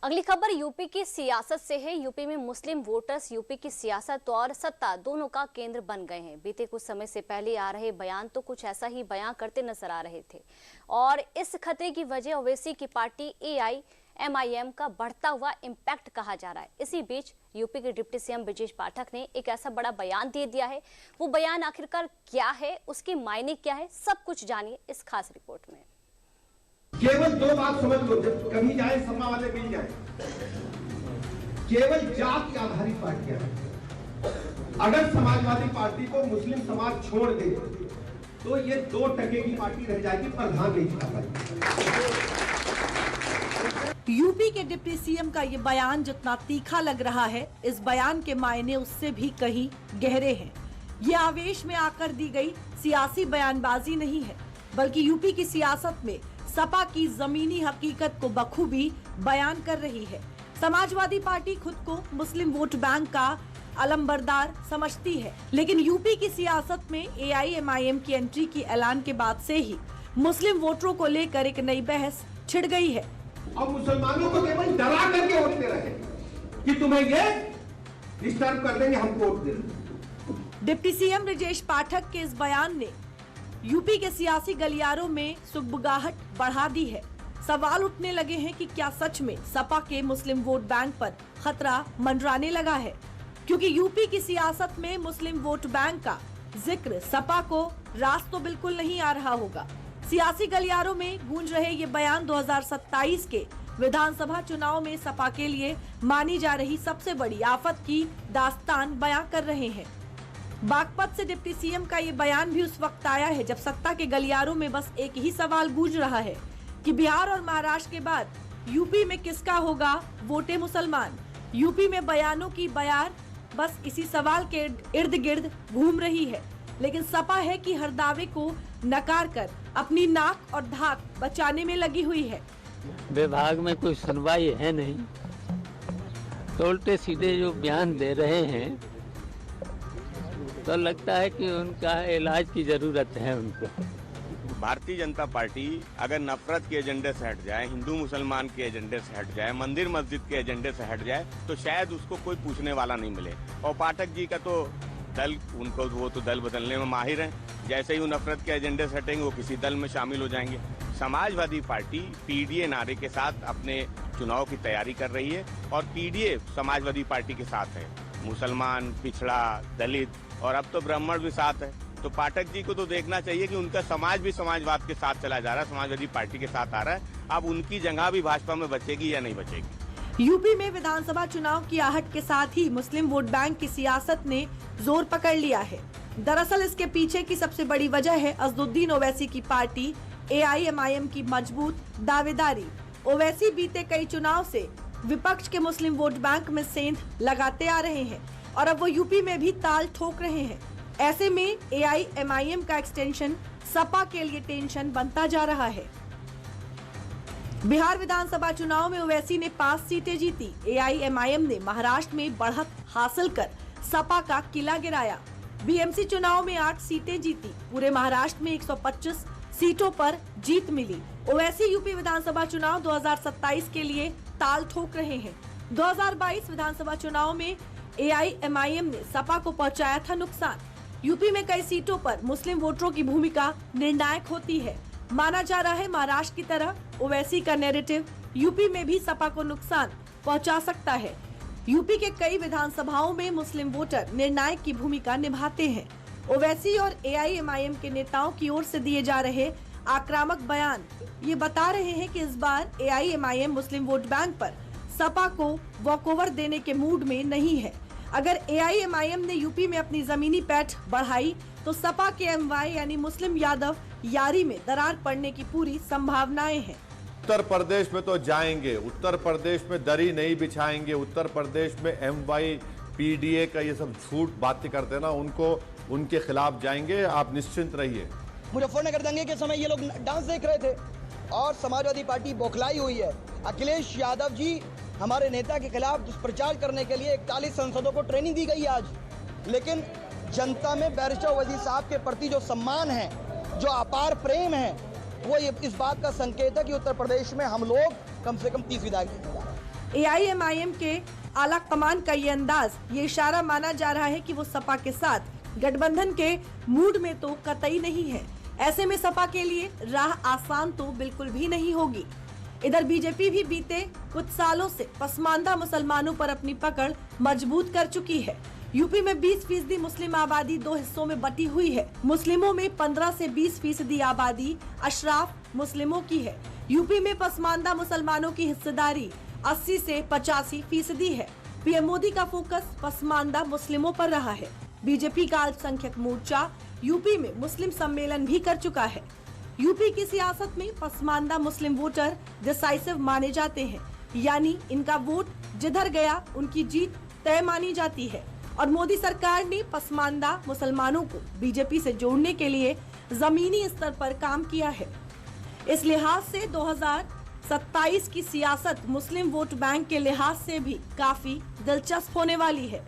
अगली खबर यूपी की सियासत से है। यूपी में मुस्लिम वोटर्स यूपी की सियासत और सत्ता दोनों का केंद्र बन गए हैं। बीते कुछ समय से पहले आ रहे बयान तो कुछ ऐसा ही बयान करते नजर आ रहे थे और इस खतरे की वजह ओवैसी की पार्टी AIMIM का बढ़ता हुआ इम्पैक्ट कहा जा रहा है। इसी बीच यूपी के डिप्टी सीएम ब्रजेश पाठक ने एक ऐसा बड़ा बयान दे दिया है। वो बयान आखिरकार क्या है, उसके मायने क्या है, सब कुछ जानिए इस खास रिपोर्ट में। केवल दो बात समझ लो, जब कहीं जाए सपा वाले मिल जाए, केवल जाति आधारित पार्टियां हैं। अगर समाजवादी पार्टी को मुस्लिम समाज छोड़ दे तो ये 2% की पार्टी रह जाएगी, प्रधान नहीं चला पाएगी। यूपी के डिप्टी सीएम का ये बयान जितना तीखा लग रहा है, इस बयान के मायने उससे भी कहीं गहरे हैं। ये आवेश में आकर दी गई सियासी बयानबाजी नहीं है, बल्कि यूपी की सियासत में सपा की जमीनी हकीकत को बखूबी बयान कर रही है। समाजवादी पार्टी खुद को मुस्लिम वोट बैंक का अलंबरदार समझती है, लेकिन यूपी की सियासत में AIMIM की एंट्री की ऐलान के बाद से ही मुस्लिम वोटरों को लेकर एक नई बहस छिड़ गई है। अब मुसलमानों को केवल डरा करके वोट दे रहे कि तुम्हें ये डिस्टर्ब कर देंगे, हम वोट दे देंगे। डिप्टी सीएम ब्रजेश पाठक के इस बयान ने यूपी के सियासी गलियारों में सुगबुगाहट बढ़ा दी है। सवाल उठने लगे हैं कि क्या सच में सपा के मुस्लिम वोट बैंक पर खतरा मंडराने लगा है, क्योंकि यूपी की सियासत में मुस्लिम वोट बैंक का जिक्र सपा को रास तो बिल्कुल नहीं आ रहा होगा। सियासी गलियारों में गूंज रहे ये बयान 2027 के विधानसभा चुनाव में सपा के लिए मानी जा रही सबसे बड़ी आफत की दास्तान बयां कर रहे हैं। बागपत से डिप्टी सीएम का ये बयान भी उस वक्त आया है जब सत्ता के गलियारों में बस एक ही सवाल गूंज रहा है कि बिहार और महाराष्ट्र के बाद यूपी में किसका होगा वोटे मुसलमान। यूपी में बयानों की बयार बस इसी सवाल के इर्द गिर्द घूम रही है, लेकिन सपा है कि हर दावे को नकार कर अपनी नाक और धाक बचाने में लगी हुई है। विभाग में कोई सुनवाई है नहीं, तो उल्टे सीधे जो बयान दे रहे हैं तो लगता है कि उनका इलाज की जरूरत है उनको। भारतीय जनता पार्टी अगर नफरत के एजेंडे से हट जाए, हिंदू मुसलमान के एजेंडे से हट जाए, मंदिर मस्जिद के एजेंडे से हट जाए, तो शायद उसको कोई पूछने वाला नहीं मिले। और पाठक जी का तो दल, उनको वो तो दल बदलने में माहिर हैं। जैसे ही वो नफरत के एजेंडे से हटेंगे वो किसी दल में शामिल हो जाएंगे। समाजवादी पार्टी PDA नारे के साथ अपने चुनाव की तैयारी कर रही है और PDA समाजवादी पार्टी के साथ है। मुसलमान, पिछड़ा, दलित और अब तो ब्राह्मण भी साथ है। तो पाठक जी को तो देखना चाहिए कि उनका समाज भी समाजवाद के साथ चला जा रहा है, समाजवादी पार्टी के साथ आ रहा है। अब उनकी जगह भी भाजपा में बचेगी या नहीं बचेगी। यूपी में विधानसभा चुनाव की आहट के साथ ही मुस्लिम वोट बैंक की सियासत ने जोर पकड़ लिया है। दरअसल इसके पीछे की सबसे बड़ी वजह है असदुद्दीन ओवैसी की पार्टी AIMIM की मजबूत दावेदारी। ओवैसी बीते कई चुनाव से विपक्ष के मुस्लिम वोट बैंक में सेंध लगाते आ रहे हैं और अब वो यूपी में भी ताल ठोक रहे हैं। ऐसे में AIMIM का एक्सटेंशन सपा के लिए टेंशन बनता जा रहा है। बिहार विधानसभा चुनाव में ओवैसी ने 5 सीटें जीती। AIMIM ने महाराष्ट्र में बढ़त हासिल कर सपा का किला गिराया। BMC चुनाव में 8 सीटें जीती। पूरे महाराष्ट्र में 125 सीटों पर जीत मिली। ओवैसी यूपी विधानसभा चुनाव 2027 के लिए ताल ठोक रहे हैं। 2022 विधानसभा चुनाव में AIMIM ने सपा को पहुंचाया था नुकसान। यूपी में कई सीटों पर मुस्लिम वोटरों की भूमिका निर्णायक होती है। माना जा रहा है महाराष्ट्र की तरह ओवैसी का नैरेटिव यूपी में भी सपा को नुकसान पहुंचा सकता है। यूपी के कई विधानसभाओं में मुस्लिम वोटर निर्णायक की भूमिका निभाते हैं। ओवैसी और AIMIM के नेताओं की ओर से दिए जा रहे आक्रामक बयान ये बता रहे हैं कि इस बार AIMIM मुस्लिम वोट बैंक पर सपा को वॉकओवर देने के मूड में नहीं है। अगर AIMIM ने यूपी में अपनी जमीनी पैठ बढ़ाई तो सपा के MY यानी मुस्लिम यादव यारी में दरार पड़ने की पूरी संभावनाएं हैं। उत्तर प्रदेश में तो जाएंगे, उत्तर प्रदेश में दरी नहीं बिछाएंगे। उत्तर प्रदेश में MY PDA का ये सब झूठ बातें करते हैं ना, उनको उनके खिलाफ जाएंगे, आप निश्चिंत रहिए। मुजफ्फरनगर दंगे के समय ये लोग डांस देख रहे थे और समाजवादी पार्टी बौखलाई हुई है। अखिलेश यादव जी हमारे नेता के खिलाफ दुष्प्रचार करने के लिए 41 सांसदों को ट्रेनिंग दी गई आज, लेकिन जनता में बैरिस्टर ओवैसी साहब के प्रति जो सम्मान है, जो अपार प्रेम है, वो ये इस बात का संकेत है कि उत्तर प्रदेश में हम लोग कम से कम 30 विधायक जीतेंगे। AIMIM के आला कमान का ये अंदाज, ये इशारा माना जा रहा है कि वो सपा के साथ गठबंधन के मूड में तो कतई नहीं है। ऐसे में सपा के लिए राह आसान तो बिल्कुल भी नहीं होगी। इधर बीजेपी भी बीते कुछ सालों से पसमानदा मुसलमानों पर अपनी पकड़ मजबूत कर चुकी है। यूपी में 20% मुस्लिम आबादी दो हिस्सों में बटी हुई है। मुस्लिमों में 15 से 20% आबादी अशराफ मुस्लिमों की है। यूपी में पसमानदा मुसलमानों की हिस्सेदारी 80 से 85% है। पीएम मोदी का फोकस पसमानदा मुस्लिमों पर रहा है। बीजेपी का अल्पसंख्यक मोर्चा यूपी में मुस्लिम सम्मेलन भी कर चुका है। यूपी की सियासत में पसमानदा मुस्लिम वोटर डिसाइसिव माने जाते हैं, यानी इनका वोट जिधर गया उनकी जीत तय मानी जाती है। और मोदी सरकार ने पसमानदा मुसलमानों को बीजेपी से जोड़ने के लिए जमीनी स्तर पर काम किया है। इस लिहाज से 2027 की सियासत मुस्लिम वोट बैंक के लिहाज से भी काफी दिलचस्प होने वाली है।